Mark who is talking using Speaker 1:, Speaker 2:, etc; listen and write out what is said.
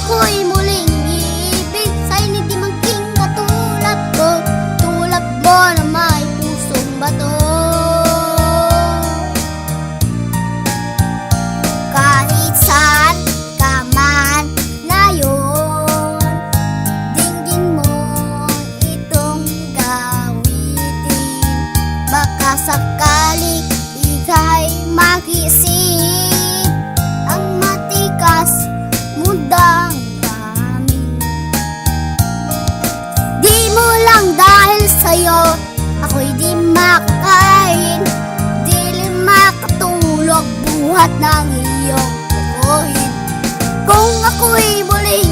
Speaker 1: ako'y muling iibig, sa'y hindi maging katulad ko, tulad mo na may pusong bato. Kahit saan ka man ngayon, dinggin mo itong gawitin. Baka sakali ika'y mag-isip, ang matikas mundang kami. Di mo lang dahil sa'yo ako'y di makakain, di makatulog buhat ng iyong tukuhin. Kung ako'y muling